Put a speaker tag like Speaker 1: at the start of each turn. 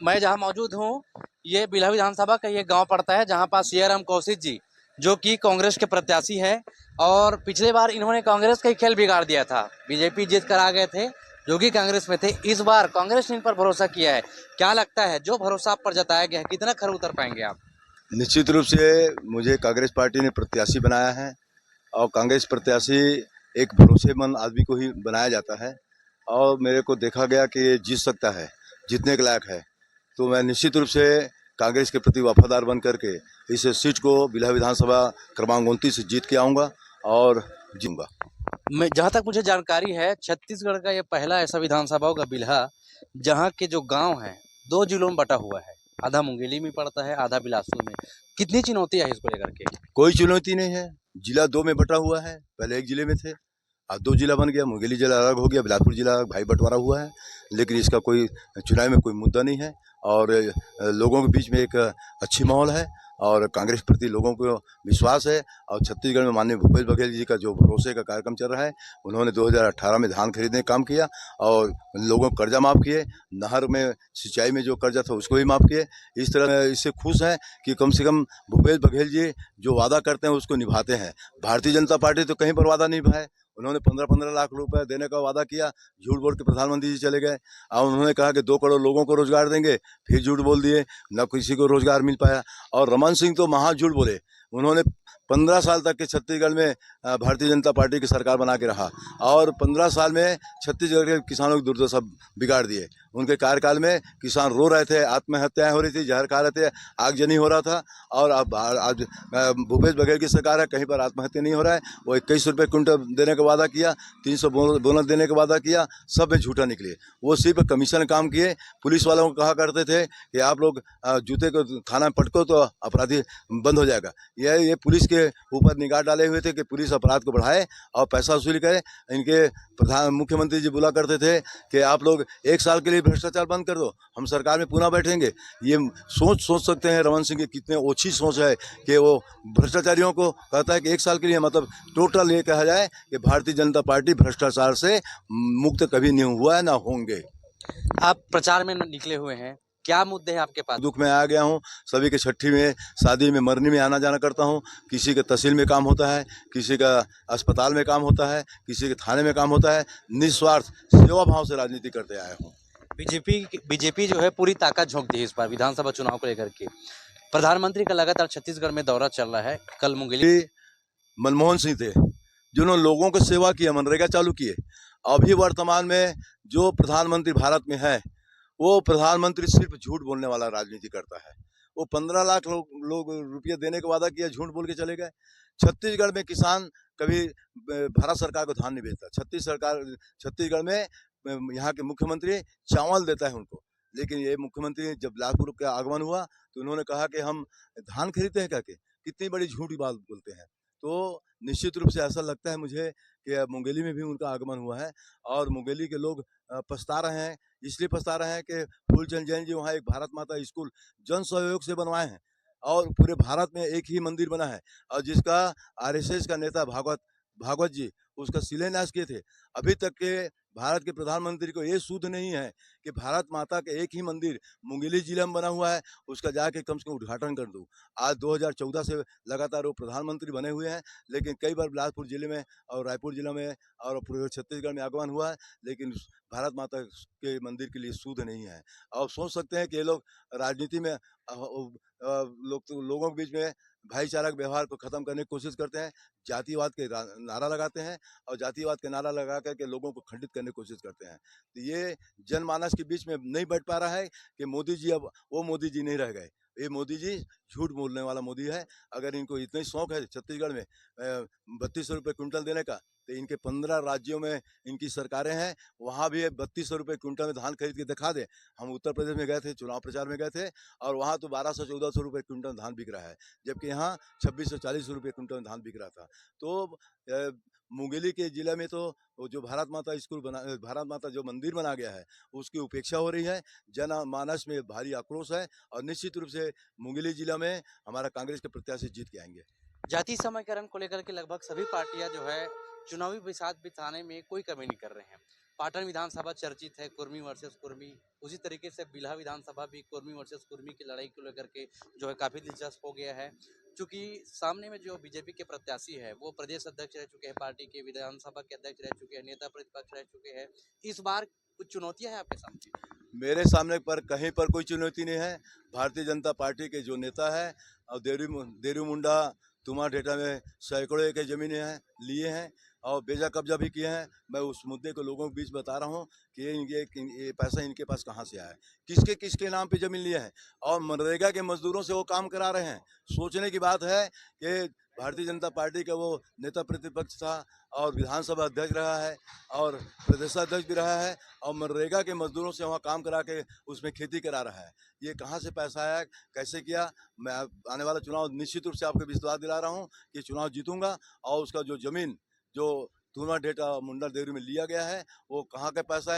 Speaker 1: मैं जहां मौजूद हूं, ये बिल्हा विधानसभा का ये गांव पड़ता है जहां पास सियाराम कौशिक जी, जो कि कांग्रेस के प्रत्याशी हैं। और पिछले बार इन्होंने कांग्रेस का ही खेल बिगाड़ दिया था, बीजेपी जीत कर आ गए थे, जो कि कांग्रेस में थे। इस बार कांग्रेस ने इन पर भरोसा किया है। क्या लगता है, जो भरोसा आप पर जताया गया है, कितना खरा उतर पाएंगे आप?
Speaker 2: निश्चित रूप से मुझे कांग्रेस पार्टी ने प्रत्याशी बनाया है और कांग्रेस प्रत्याशी एक भरोसेमंद आदमी को ही बनाया जाता है और मेरे को देखा गया कि ये जीत सकता है, जीतने के लायक है। तो मैं निश्चित रूप से कांग्रेस के प्रति वफादार बन करके इस सीट को बिल्हा विधानसभा क्रमांक 29 से जीत के आऊँगा और जीतूंगा।
Speaker 1: मैं जहां तक मुझे जानकारी है, छत्तीसगढ़ का ये पहला ऐसा विधानसभा होगा बिल्हा, जहां के जो गांव हैं, दो जिलों में बटा हुआ है। आधा मुंगेली में पड़ता है, आधा बिलासपुर में। कितनी चुनौती है इसको लेकर के?
Speaker 2: कोई चुनौती नहीं है। जिला 2 में बटा हुआ है, पहले एक जिले में थे, अब 2 जिला बन गया। मुंगेली जिला अलग हो गया, बिलासपुर जिला अलग, भाई बंटवारा हुआ है। लेकिन इसका कोई चुनाव में कोई मुद्दा नहीं है और लोगों के बीच में एक अच्छी माहौल है और कांग्रेस प्रति लोगों को विश्वास है। और छत्तीसगढ़ में माननीय भूपेश बघेल जी का जो भरोसे का कार्यक्रम चल रहा है, उन्होंने 2018 में धान खरीदने का काम किया और लोगों को कर्जा माफ़ किए, नहर में सिंचाई में जो कर्जा था उसको भी माफ़ किए। इस तरह इससे खुश हैं कि कम से कम भूपेश बघेल जी जो वादा करते हैं उसको निभाते हैं। भारतीय जनता पार्टी तो कहीं पर वादा नहीं निभाए। उन्होंने 15-15 लाख रुपए देने का वादा किया, झूठ बोल के प्रधानमंत्री जी चले गए और उन्होंने कहा कि 2 करोड़ लोगों को रोजगार देंगे, फिर झूठ बोल दिए, न किसी को रोजगार मिल पाया। और रमन सिंह तो महा झूठ बोले। उन्होंने 15 साल तक के छत्तीसगढ़ में भारतीय जनता पार्टी की सरकार बना के रहा और 15 साल में छत्तीसगढ़ के किसानों की दुर्दशा बिगाड़ दिए। उनके कार्यकाल में किसान रो रहे थे, आत्महत्याएं हो रही थी, जहर खा रहे थे, आगजनी हो रहा था। और अब आज भूपेश बघेल की सरकार है, कहीं पर आत्महत्या नहीं हो रहा है। वो 21 रुपये क्विंटल देने का वादा किया, 300 बोनस देने का वादा किया, सब में झूठा निकले। वो सिर्फ कमीशन काम किए। पुलिस वालों को कहा करते थे कि आप लोग जूते को थाना में पटको तो अपराधी बंद हो जाएगा। ये पुलिस के ऊपर निगाह डाले हुए थे कि पुलिस अपराध को बढ़ाए और पैसा वसूली करे। इनके मुख्यमंत्री जी बोला करते थे कि आप लोग 1 साल के लिए भ्रष्टाचार बंद कर दो, हम सरकार में पुनः बैठेंगे। ये सोच सकते हैं रमन सिंह की कितने ओछी सोच है कि वो भ्रष्टाचारियों को कहता है कि 1 साल के लिए, मतलब टोटल ये कहा जाए कि भारतीय जनता पार्टी भ्रष्टाचार से मुक्त कभी नहीं हुआ है, ना होंगे।
Speaker 1: आप प्रचार में निकले हुए हैं, क्या मुद्दे हैं आपके पास?
Speaker 2: दुख में आ गया हूँ। सभी के छठी में, शादी में, मरनी में आना जाना करता हूँ। किसी के तहसील में काम होता है, किसी का अस्पताल में काम होता है, किसी के थाने में काम होता है। निस्वार्थ सेवा भाव से राजनीति करते आया हूँ।
Speaker 1: बीजेपी जो है पूरी ताकत झोंक दी है इस बार विधानसभा चुनाव को लेकर के। प्रधानमंत्री का लगातार छत्तीसगढ़ में दौरा चल रहा है। कल मुंगेली
Speaker 2: मनमोहन सिंह थे जिन्होंने लोगों को सेवा किया, मनरेगा चालू किए। अभी वर्तमान में जो प्रधानमंत्री भारत में है, वो प्रधानमंत्री सिर्फ झूठ बोलने वाला राजनीति करता है। वो 15 लाख लोग रुपये देने का वादा किया, झूठ बोल के चले गए। छत्तीसगढ़ में किसान कभी भारत सरकार को धान नहीं बेचता। छत्तीसगढ़ में यहाँ के मुख्यमंत्री चावल देता है उनको। लेकिन ये मुख्यमंत्री जब बिलासपुर का आगमन हुआ तो उन्होंने कहा कि हम धान खरीदते हैं करके। कितनी बड़ी झूठी बात बोलते हैं। तो निश्चित रूप से ऐसा लगता है मुझे कि मुंगेली में भी उनका आगमन हुआ है और मुंगेली के लोग पछता रहे हैं। इसलिए पछता रहे हैं कि फूलचंद जैन जी वहाँ एक भारत माता स्कूल जन सहयोग से बनवाए हैं और पूरे भारत में एक ही मंदिर बना है और जिसका आरएसएस का नेता भागवत जी उसका शिलान्यास किए थे। अभी तक के भारत के प्रधानमंत्री को ये सूझ नहीं है कि भारत माता के एक ही मंदिर मुंगेली जिला में बना हुआ है, उसका जाके कम से कम उद्घाटन कर दूं। आज 2014 से लगातार वो प्रधानमंत्री बने हुए हैं, लेकिन कई बार बिलासपुर जिले में और रायपुर जिला में और पूरे छत्तीसगढ़ में आगमन हुआ है, लेकिन भारत माता के मंदिर के लिए सूद नहीं है। और सोच सकते हैं कि ये लोग राजनीति में लोगों के बीच में भाईचारा के व्यवहार को खत्म करने की कोशिश करते हैं, जातिवाद के नारा लगाते हैं और जातिवाद के नारा लगा करके लोगों को खंडित करने की कोशिश करते हैं। तो ये जनमानस के बीच में नहीं बैठ पा रहा है कि मोदी जी अब वो मोदी जी नहीं रह गए। ये मोदी जी झूठ बोलने वाला मोदी है। अगर इनको इतना ही शौक है छत्तीसगढ़ में 3200 रुपये क्विंटल देने का, तो इनके 15 राज्यों में इनकी सरकारें हैं, वहाँ भी 3200 रुपये क्विंटल में धान खरीद के दिखा दे। हम उत्तर प्रदेश में गए थे, चुनाव प्रचार में गए थे और वहाँ तो 1200-1400 रुपये क्विंटल धान बिक रहा है, जबकि यहाँ 2640 रुपये क्विंटल धान बिक रहा था। तो मुंगेली के जिले में तो वो जो भारत माता जो मंदिर बना गया है उसकी उपेक्षा हो रही है। जनमानस में भारी आक्रोश है और निश्चित रूप से मुंगेली जिला में हमारा कांग्रेस के प्रत्याशी जीत के आएंगे।
Speaker 1: जाति समीकरण को लेकर के लगभग सभी पार्टियां जो है चुनावी बिसात बिताने में कोई कमी नहीं कर रहे हैं। पाटन विधानसभा चर्चित है कुर्मी वर्सेस कुर्मी, उसी तरीके से बिल्हा विधानसभा भी कुर्मी वर्सेस कुर्मी की लड़ाई को लेकर के जो है काफ़ी दिलचस्प हो गया है। चूँकि सामने में जो बीजेपी के प्रत्याशी है वो प्रदेश अध्यक्ष रह चुके हैं पार्टी के, विधानसभा के अध्यक्ष रह चुके हैं, नेता प्रतिपक्ष रह चुके हैं। इस बार कुछ चुनौतियाँ हैं आपके सामने?
Speaker 2: मेरे सामने पर कहीं पर कोई चुनौती नहीं है। भारतीय जनता पार्टी के जो नेता है और देरू मुंडा तुमा डेटा में सैकड़ों एकड़ जमीनें हैं लिए हैं और बेजा कब्जा भी किए हैं। मैं उस मुद्दे को लोगों के बीच बता रहा हूँ कि ये पैसा इनके पास कहाँ से आया है, किसके किसके नाम पे जमीन लिया है और मनरेगा के मजदूरों से वो काम करा रहे हैं। सोचने की बात है कि भारतीय जनता पार्टी का वो नेता प्रतिपक्ष था और विधानसभा अध्यक्ष रहा है और प्रदेशाध्यक्ष भी रहा है और मनरेगा के मजदूरों से वहाँ काम करा के उसमें खेती करा रहा है। ये कहाँ से पैसा आया, कैसे किया? मैं आने वाला चुनाव निश्चित रूप से आपको विश्वास दिला रहा हूँ कि चुनाव जीतूंगा और उसका जो जमीन जो तुरमा डेटा मुंडा देवरी में लिया गया है वो कहाँ का पैसा है